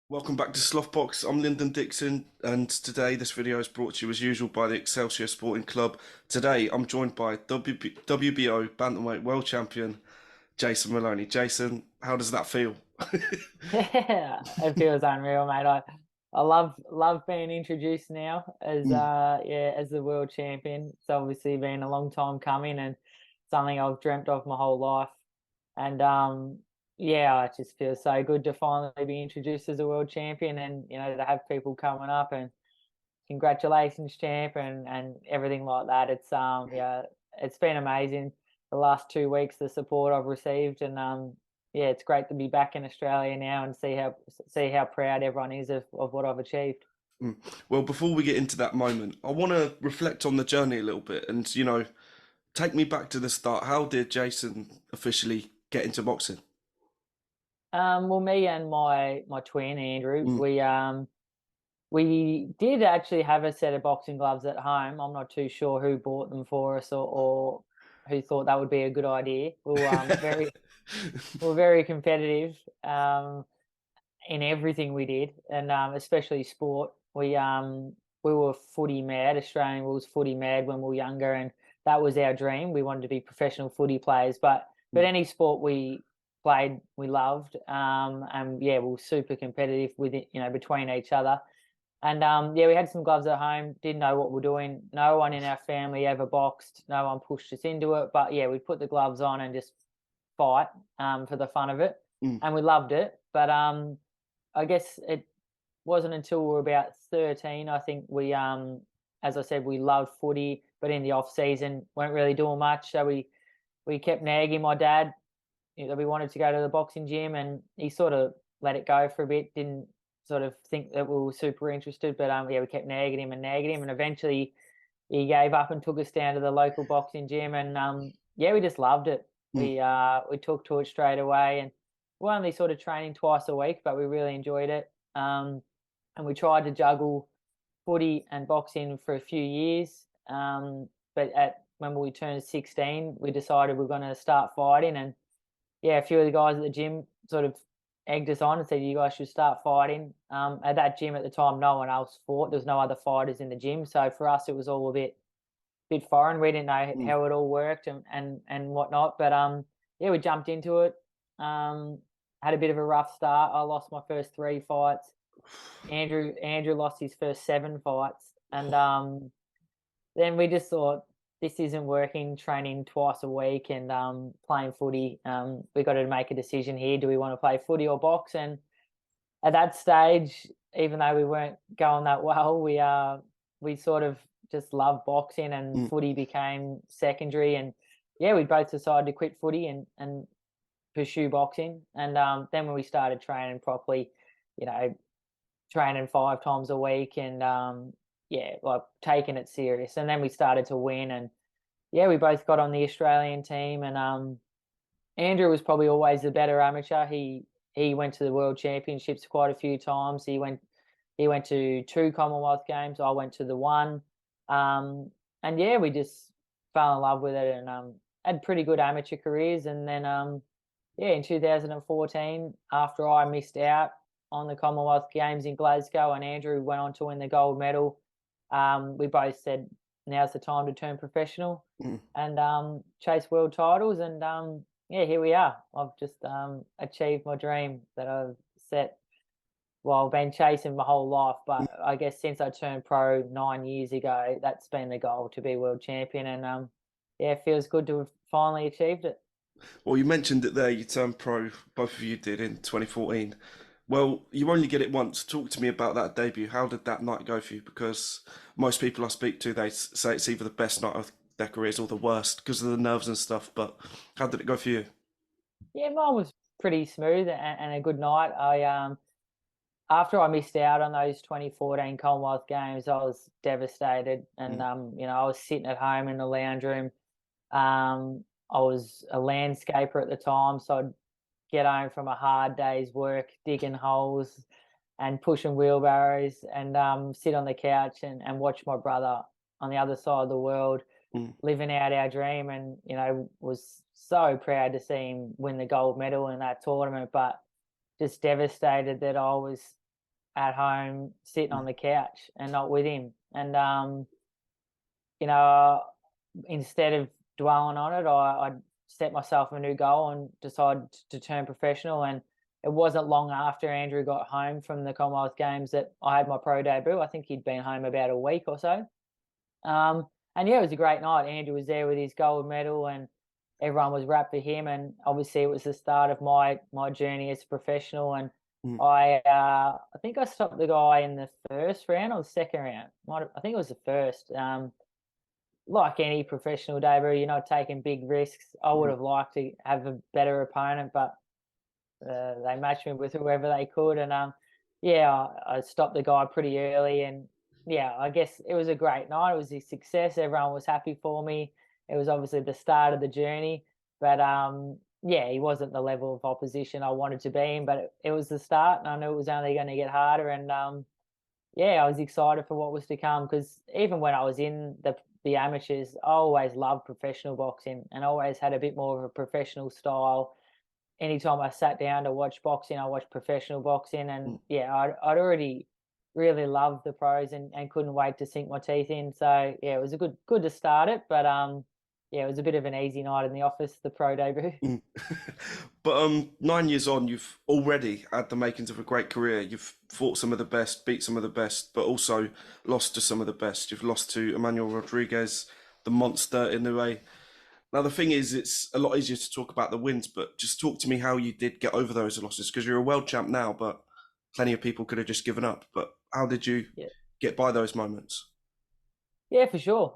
Welcome back to Slothbox. I'm Lyndon Dixon, and today this video is brought to you as usual by the Excelsior Sporting Club. Today I'm joined by WBO Bantamweight World Champion Jason Moloney. Jason, how does that feel? Yeah, it feels unreal, mate. I love being introduced now as Mm. as the world champion. It's obviously been a long time coming and something I've dreamt of my whole life. And yeah, it just feels so good to finally be introduced as a world champion and to have people coming up and congratulations, champ, and everything like that. Yeah, it's been amazing the last 2 weeks, the support I've received, and yeah, it's great to be back in Australia now and see how proud everyone is of what I've achieved. Mm. Well, before we get into that moment, I want to reflect on the journey a little bit and, take me back to the start. How did Jason officially get into boxing? Well, me and my twin Andrew, Mm. we did actually have a set of boxing gloves at home. I'm not too sure who bought them for us or who thought that would be a good idea. We were very competitive in everything we did, and especially sport. We were footy mad. Australian was footy mad when we were younger, and that was our dream. We wanted to be professional footy players, but Mm. any sport we played, we loved. And yeah, we were super competitive with it, between each other. And yeah, we had some gloves at home. Didn't know what we're doing. No one in our family ever boxed. No one pushed us into it. But yeah, we put the gloves on and just fight for the fun of it, Mm. and we loved it. But I guess it wasn't until we were about 13. I think as I said, we loved footy, but in the off season weren't really doing much. So we kept nagging my dad, that we wanted to go to the boxing gym, and he sort of let it go for a bit. Didn't sort of think that we were super interested, but yeah, we kept nagging him, and eventually he gave up and took us down to the local boxing gym, and yeah, we just loved it. Mm. We took to it straight away, and we're only sort of training twice a week, but we really enjoyed it. And we tried to juggle footy and boxing for a few years. But at when we turned 16, we decided we're going to start fighting, and yeah, a few of the guys at the gym sort of egged us on and said, "You guys should start fighting." At that gym at the time, no one else fought. There was no other fighters in the gym, so for us, it was all a bit foreign. We didn't know Mm. how it all worked and whatnot. But yeah, we jumped into it. Um, had a bit of a rough start. I lost my first three fights. Andrew lost his first seven fights, and then we just thought this isn't working. Training twice a week and playing footy. We got to make a decision here. Do we want to play footy or box? And at that stage, even though we weren't going that well, we sort of just loved boxing, and Mm. footy became secondary. And yeah, we both decided to quit footy and pursue boxing. And then when we started training properly, you know, training 5 times a week and yeah, like taking it serious. And then we started to win, and yeah, we both got on the Australian team. And Andrew was probably always the better amateur. He went to the World Championships quite a few times. He went to two Commonwealth Games. I went to the one, and yeah, we just fell in love with it and had pretty good amateur careers. And then yeah, in 2014, after I missed out on the Commonwealth Games in Glasgow, and Andrew went on to win the gold medal, we both said now's the time to turn professional Mm. and chase world titles. And yeah, here we are. I've just achieved my dream that I've set. Well, I've been chasing my whole life, but I guess since I turned pro 9 years ago, that's been the goal to be world champion. And yeah, it feels good to have finally achieved it. Well, you mentioned it there. You turned pro. Both of you did in 2014. Well, you only get it once. Talk to me about that debut. How did that night go for you? Because most people I speak to, they say it's either the best night of their careers or the worst because of the nerves and stuff. But how did it go for you? Yeah, mine was pretty smooth and a good night. I After I missed out on those 2014 Commonwealth Games, I was devastated, and Mm. I was sitting at home in the lounge room. I was a landscaper at the time, so I'd get home from a hard day's work, digging holes and pushing wheelbarrows, and sit on the couch and watch my brother on the other side of the world Mm. living out our dream. And was so proud to see him win the gold medal in that tournament, but just devastated that I was at home sitting on the couch and not with him. And you know, instead of dwelling on it, I set myself a new goal and decided to turn professional. And it wasn't long after Andrew got home from the Commonwealth Games that I had my pro debut. I think he'd been home about a week or so. And yeah, it was a great night. Andrew was there with his gold medal, and everyone was wrapped for him. And obviously, it was the start of my journey as a professional. And Mm. I think I stopped the guy in the first round or the second round. I think it was the first. Like any professional debut, you're not taking big risks. I would Mm. have liked to have a better opponent, but they matched me with whoever they could. And yeah, I stopped the guy pretty early, and yeah, I guess it was a great night. It was a success. Everyone was happy for me. It was obviously the start of the journey, but yeah, he wasn't the level of opposition I wanted to be in, but it was the start, and I knew it was only going to get harder. And yeah, I was excited for what was to come, because even when I was in the amateurs, I always loved professional boxing and always had a bit more of a professional style. Anytime I sat down to watch boxing, I watched professional boxing. And Mm. yeah, I'd already really loved the pros, and couldn't wait to sink my teeth in. So yeah, it was a good to start it, but yeah, it was a bit of an easy night in the office, the pro debut. Mm. But 9 years on, you've already had the makings of a great career. You've fought some of the best, beat some of the best, but also lost to some of the best. You've lost to Emanuel Rodriguez, the monster in the way. Now the thing is, it's a lot easier to talk about the wins, but just talk to me how you did get over those losses, because you're a world champ now, but plenty of people could have just given up. But how did you Yeah. get by those moments? Yeah, for sure.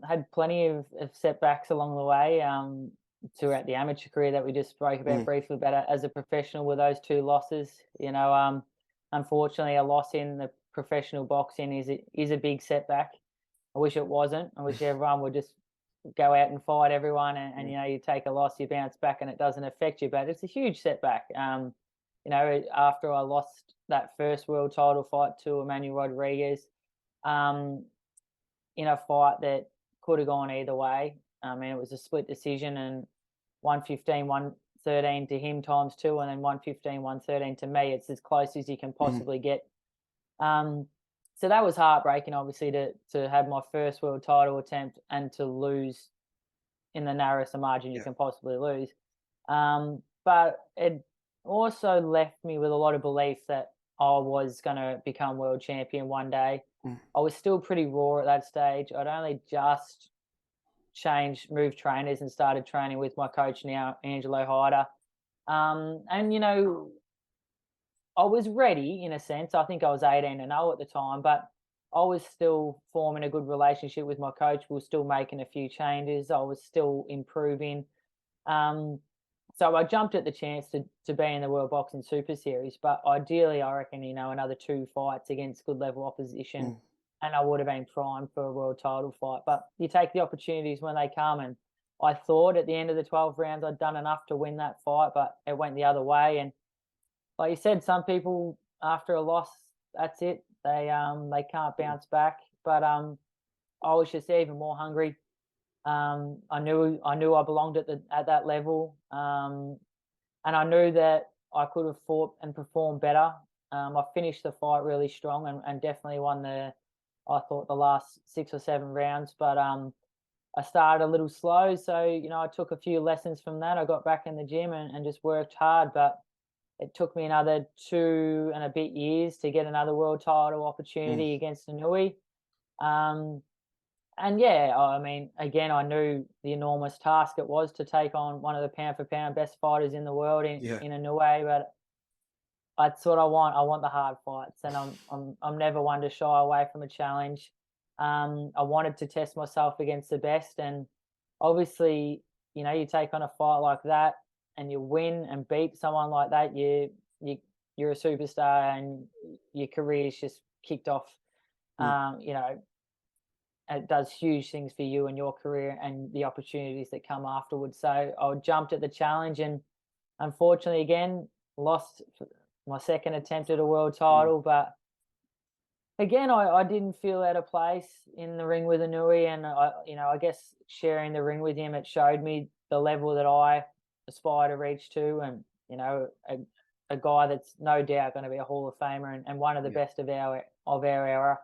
Had plenty of setbacks along the way, throughout the amateur career that we just spoke about Mm. briefly. But as a professional, with those two losses, unfortunately, a loss in the professional boxing is a big setback. I wish it wasn't. I wish everyone would just go out and fight everyone, and Mm. you take a loss, you bounce back, and it doesn't affect you. But it's a huge setback. After I lost that first world title fight to Emanuel Rodriguez, um, in a fight that could have gone either way. I mean, it was a split decision, and 115, 113 to him times two, and then 115, 113 to me. It's as close as you can Mm. possibly get. Um, so that was heartbreaking, obviously, to have my first world title attempt and to lose in the narrowest margin you Yeah. can possibly lose. But it also left me with a lot of belief that I was going to become world champion one day. Mm. I was still pretty raw at that stage. I'd only just moved trainers and started training with my coach now, Angelo Hyder. And I was ready in a sense. I think I was 18-0 at the time, but I was still forming a good relationship with my coach. We were still making a few changes. I was still improving. Um, so I jumped at the chance to be in the World Boxing Super Series, but ideally, I reckon, another two fights against good level opposition, Mm. and I would have been primed for a world title fight. But you take the opportunities when they come, and I thought at the end of the 12 rounds I'd done enough to win that fight, but it went the other way. And like you said, some people after a loss, that's it. They can't bounce back. But I was just even more hungry. I knew I belonged at that level, and I knew that I could have fought and performed better. I finished the fight really strong, and definitely won I thought the last 6 or 7 rounds. But I started a little slow, so I took a few lessons from that. I got back in the gym and just worked hard, but it took me another 2 and a bit years to get another world title Mm. opportunity against Inui. Um, and yeah, I mean, again, I knew the enormous task it was to take on one of the pound for pound best fighters in the world Yeah. in Inui, but that's what I want. I want the hard fights, and I'm never one to shy away from a challenge. I wanted to test myself against the best, and obviously, you take on a fight like that, and you win and beat someone like that, you you're a superstar, and your career's just kicked off. Mm. You know, it does huge things for you and your career and the opportunities that come afterwards. So I jumped at the challenge, and unfortunately, again, lost my second attempt at a world Mm. title. But again, I didn't feel out of place in the ring with Inui, and I guess sharing the ring with him, it showed me the level that I aspire to reach to, and a guy that's no doubt going to be a Hall of Famer and one of the Yeah, best of our era.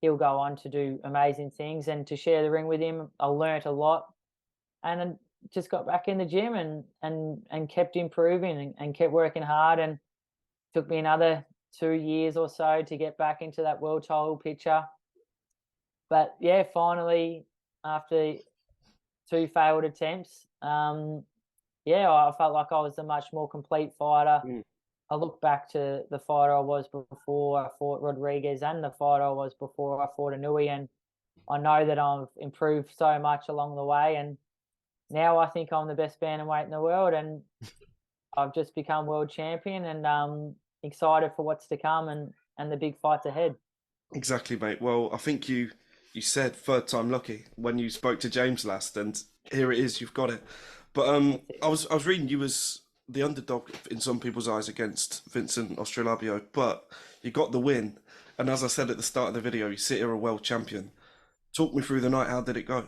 He'll go on to do amazing things, and to share the ring with him, I learnt a lot, and then just got back in the gym and kept improving and kept working hard, and took me another 2 years or so to get back into that world title picture. But yeah, finally, after two failed attempts, yeah, I felt like I was a much more complete fighter. mm, I look back to the fighter I was before I fought Rodriguez and the fighter I was before I fought Inui, and I know that I've improved so much along the way, and now I think I'm the best bantamweight in the world, and I've just become world champion, and excited for what's to come and the big fights ahead. exactly, mate. Well, I think you said third time lucky when you spoke to James last, and here it is. You've got it. But That's it. I was reading you was the underdog in some people's eyes against Vincent Australabio, but you got the win. And as I said at the start of the video, you sit here a world champion. Talk me through the night. How did it go?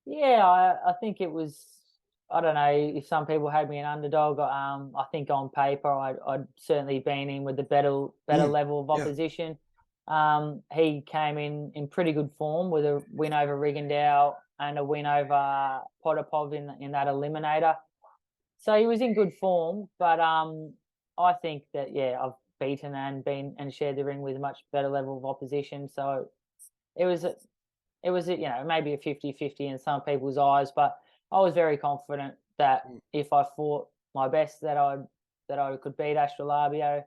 Yeah, I think it was. I don't know if some people had me an underdog. I think on paper I'd certainly been in with the better Mm, level of yeah. opposition. He came in pretty good form with a win over Rigondeaux and a win over Potapov in that eliminator. So he was in good form, but I think that yeah, I've beaten and been and shared the ring with a much better level of opposition. So it was it was, maybe a 50-50 in some people's eyes, but I was very confident that Mm, if I fought my best, that I could beat Astrolabio.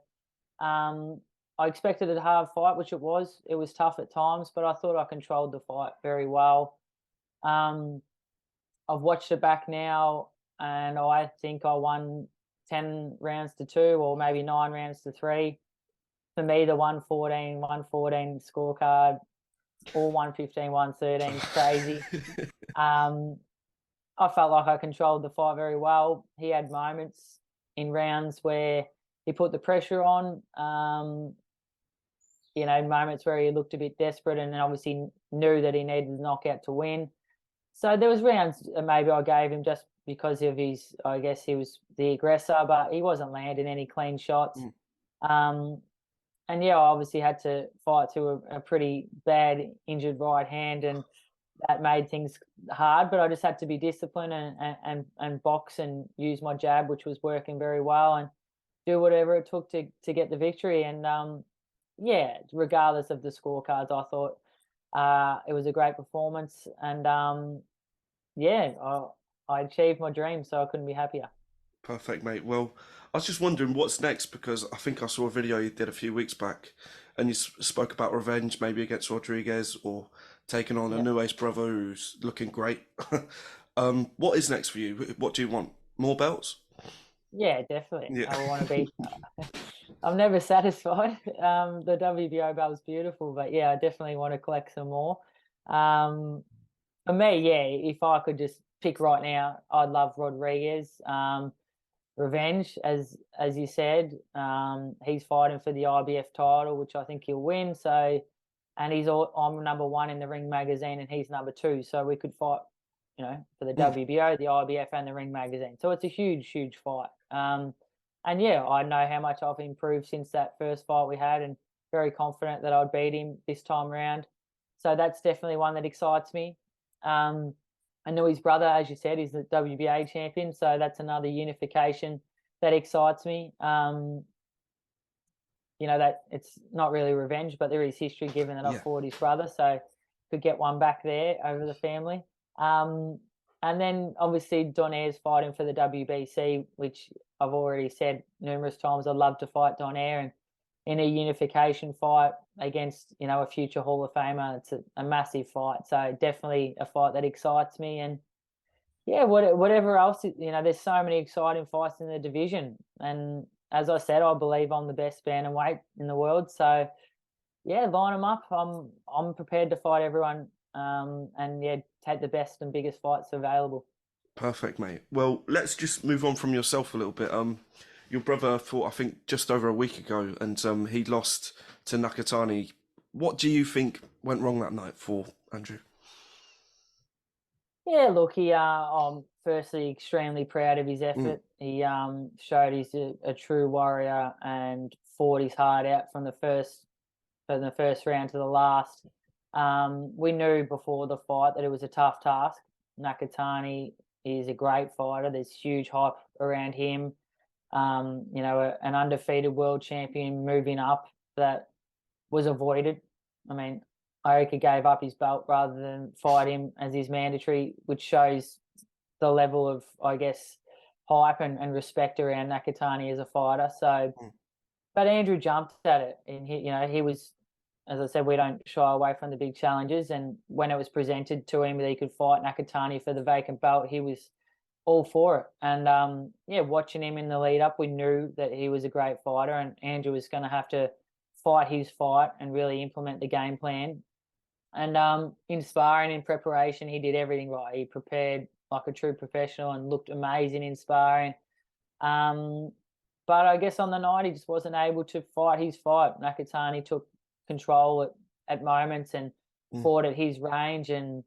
Um, I expected a hard fight, which it was. It was tough at times, but I thought I controlled the fight very well. Um, I've watched it back now, and I think I won 10 rounds to 2, or maybe 9 rounds to 3. For me, the 114 scorecard, or 115, 113 is crazy. Um, I felt like I controlled the fight very well. He had moments in rounds where he put the pressure on. Moments where he looked a bit desperate, and then obviously knew that he needed the knockout to win. So there was rounds maybe I gave him just because of his, I guess he was the aggressor, but he wasn't landing any clean shots. mm, Um, and yeah, I obviously had to fight to a pretty bad injured right hand, and that made things hard. But I just had to be disciplined and box and use my jab, which was working very well, and do whatever it took to get the victory. And yeah, regardless of the scorecards, I thought it was a great performance, and yeah, I achieved my dream, so I couldn't be happier. Perfect, mate. Well, I was just wondering what's next because I think I saw a video you did a few weeks back, and you spoke about revenge, maybe against Rodriguez or taking on a Yeah. new ace brother who's looking great. What is next for you? What do you want? More belts? Yeah, definitely. Yeah. I want to be. I'm never satisfied. The WBO belt was beautiful, but yeah, I definitely want to collect some more. Um, for me, yeah, if I could just pick right now, I'd love Rodriguez. Revenge, as you said, he's fighting for the IBF title, which I think he'll win. So, and I'm number one in the Ring magazine, and he's number two. So we could fight, for the Mm, WBO, the IBF, and the Ring magazine. So it's a huge, huge fight. And yeah, I know how much I've improved since that first fight we had, and very confident that I'd beat him this time round. So that's definitely one that excites me. Um, I know his brother, as you said, is the WBA champion, so that's another unification that excites me. That it's not really revenge, but there is history given that I yeah. fought his brother, so could get one back there over the family. Um, and then obviously Donaire's fighting for the WBC, which I've already said numerous times. I'd love to fight Donaire and in a unification fight against a future Hall of Famer. It's a massive fight, so definitely a fight that excites me. And yeah, whatever else, there's so many exciting fights in the division. And as I said, I believe I'm the best bantamweight in the world. So yeah, line them up. I'm prepared to fight everyone. And yeah, take the best and biggest fights available. Perfect, mate. Well, let's just move on from yourself a little bit. Your brother fought, I think, just over a week ago, and he lost to Nakatani. What do you think went wrong that night for Andrew? Yeah, look, I'm firstly extremely proud of his Mm, effort. He showed he's a true warrior and fought his heart out from the first round to the last. We knew before the fight that it was a tough task. Nakatani is a great fighter. There's huge hype around him. An undefeated world champion moving up that was avoided. I mean, Ioka gave up his belt rather than fight him as his mandatory, which shows the level of, I guess, hype and respect around Nakatani as a fighter. So, mm, but Andrew jumped at it, and he was, as I said, we don't shy away from the big challenges. And when it was presented to him that he could fight Nakatani for the vacant belt, he was all for it. And yeah, watching him in the lead up, we knew that he was a great fighter, and Andrew was going to have to fight his fight and really implement the game plan. And in sparring, in preparation, he did everything right. He prepared like a true professional and looked amazing in sparring. Um, but I guess on the night, he just wasn't able to fight his fight. Nakatani took control at moments and mm. fought at his range, and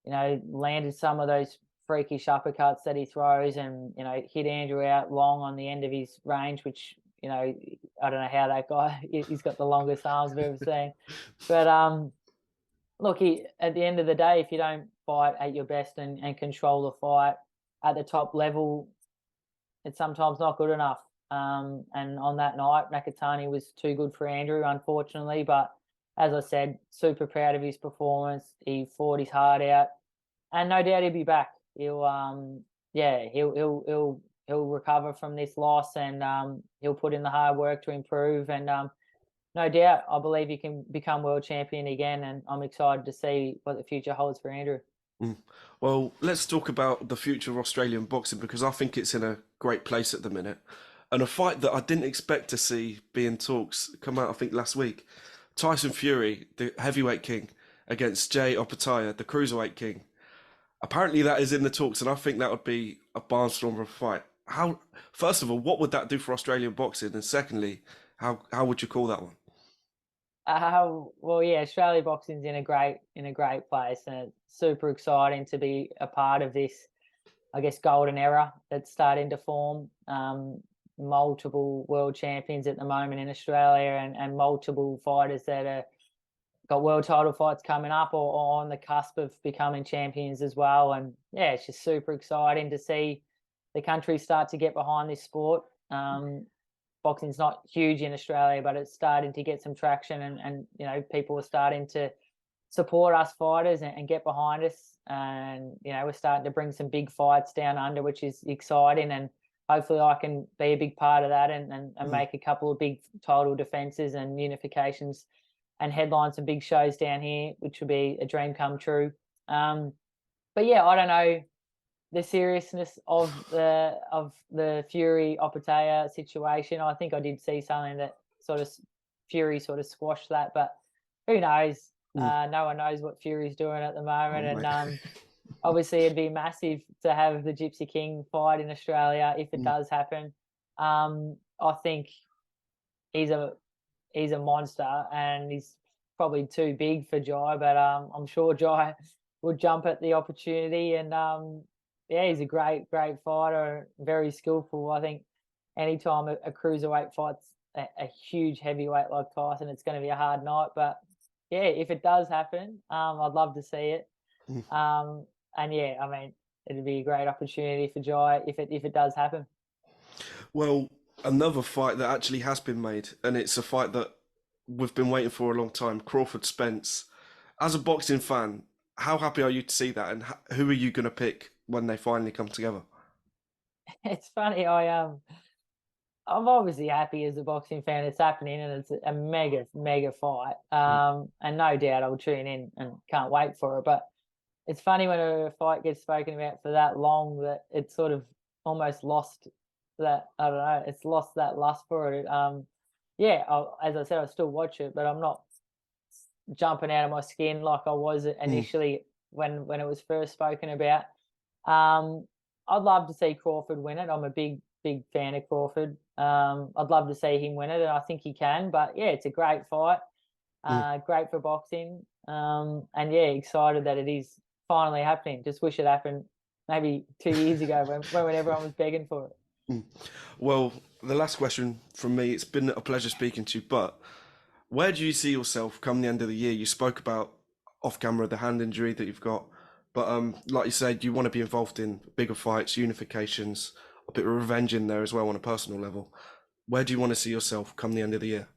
landed some of those freakish uppercuts that he throws, and hit Andrew out long on the end of his range, which I don't know how that guy he's got the longest arms I've ever seen. But look, at the end of the day, if you don't fight at your best and control the fight at the top level, it's sometimes not good enough. And on that night, Nakatani was too good for Andrew, unfortunately. But as I said, super proud of his performance. He fought his heart out, and no doubt he'll be back. He'll recover from this loss, and he'll put in the hard work to improve. And no doubt, I believe he can become world champion again. And I'm excited to see what the future holds for Andrew. Mm. Well, let's talk about the future of Australian boxing because I think it's in a great place at the minute. And a fight that I didn't expect to see be in talks come out, I think, last week. Tyson Fury, the heavyweight king, against Jay Opataya, the cruiserweight king. Apparently, that is in the talks, and I think that would be a barnstormer of a fight. How? First of all, what would that do for Australian boxing? And secondly, how would you call that one? Well, yeah, Australia boxing's in a great place, and it's super exciting to be a part of this, I guess, golden era that's starting to form. Multiple world champions at the moment in Australia, and multiple fighters that are got world title fights coming up or on the cusp of becoming champions as well. And yeah, it's just super exciting to see the country start to get behind this sport. Boxing's not huge in Australia, but it's starting to get some traction, and people are starting to support us fighters and get behind us. And we're starting to bring some big fights down under, which is exciting. And hopefully, I can be a big part of that and Mm, make a couple of big title defenses and unifications and headline some big shows down here, which would be a dream come true. But yeah, I don't know the seriousness of the Fury Opataya situation. I think I did see something that sort of Fury sort of squashed that, but who knows? mm. No one knows what Fury's doing at the Oh, moment, and mate. obviously it'd be massive to have the Gypsy King fight in Australia if it Mm, does happen. I think he's a he's a monster, and he's probably too big for Jai, but I'm sure Jai would jump at the opportunity. And yeah, he's a great fighter, very skillful. I think anytime a cruiserweight fights a huge heavyweight like Tyson, it's going to be a hard night. But yeah, if it does happen, I'd love to see it. mm. And yeah, I mean, it'd be a great opportunity for Jai if it does happen. Well, another fight that actually has been made, and it's a fight that we've been waiting for a long time. Crawford Spence. As a boxing fan, how happy are you to see that, and who are you going to pick when they finally come together? It's funny, I'm obviously happy as a boxing fan it's happening, and it's a mega fight. Mm, And no doubt I'll tune in and can't wait for it. But it's funny when a fight gets spoken about for that long that it's sort of almost lost that, I don't know, it's lost that lust for it. Yeah, as I said, I still watch it, but I'm not jumping out of my skin like I was mm, initially when it was first spoken about. Um, I'd love to see Crawford win it. I'm a big fan of Crawford. I'd love to see him win it, and I think he can. But yeah, it's a great fight. mm. Great for boxing. And yeah, excited that it is finally happening. Just wish it happened maybe 2 years ago when everyone was begging for it. Well, the last question from me, it's been a pleasure speaking to you, but where do you see yourself come the end of the year? You spoke about off camera the hand injury that you've got, but like you said, you want to be involved in bigger fights, unifications, a bit of revenge in there as well on a personal level. Where do you want to see yourself come the end of the year?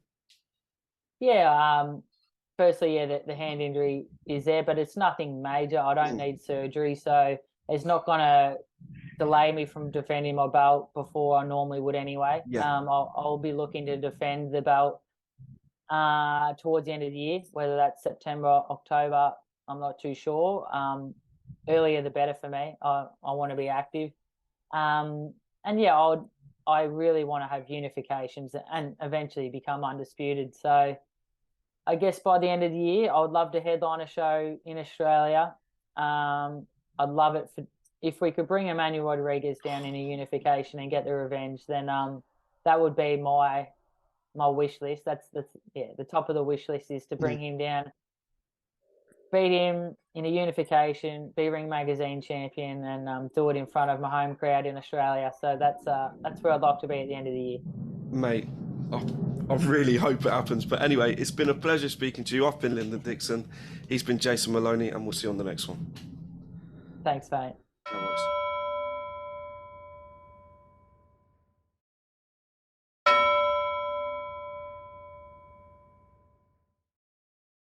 Yeah. Firstly, yeah, the hand injury is there, but it's nothing major. I don't need surgery, so it's not going to delay me from defending my belt before I normally would anyway. Yeah, I'll be looking to defend the belt towards the end of the year, whether that's September, October, I'm not too sure. Earlier the better for me. I want to be active. And yeah, I really want to have unifications and eventually become undisputed. So I guess by the end of the year, I would love to headline a show in Australia. I'd love it if we could bring Emanuel Rodriguez down in a unification and get the revenge. Then that would be my wish list. That's yeah, the top of the wish list is to bring him down, beat him in a unification, be Ring Magazine champion, and do it in front of my home crowd in Australia. So that's where I'd like to be at the end of the year. mate. I, I really hope it happens. But anyway, it's been a pleasure speaking to you. I've been Lyndon Dixon. He's been Jason Moloney, and we'll see you on the next one. Thanks, mate. No worries.